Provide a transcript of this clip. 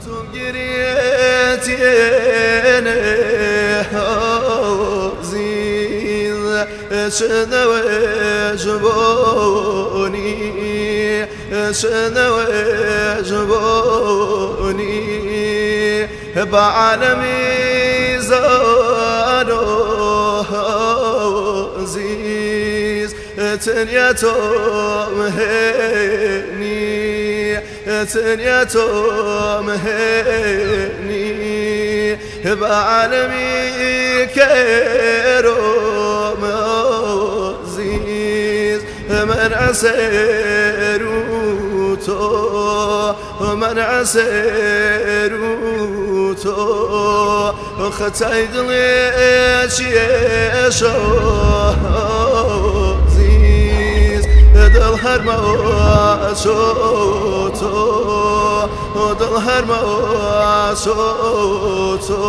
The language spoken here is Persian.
تو گریتینه عزیز شنو جبونی شنو جبونی بعالمی زانو عزیز تنیا تو مهنی تنیا تو مهنی بعالمی كرم عزيز من عسيرو تو من عسيرو تو ختايد ليش يشو عزيز دل هرما صوتو دل هرما صوتو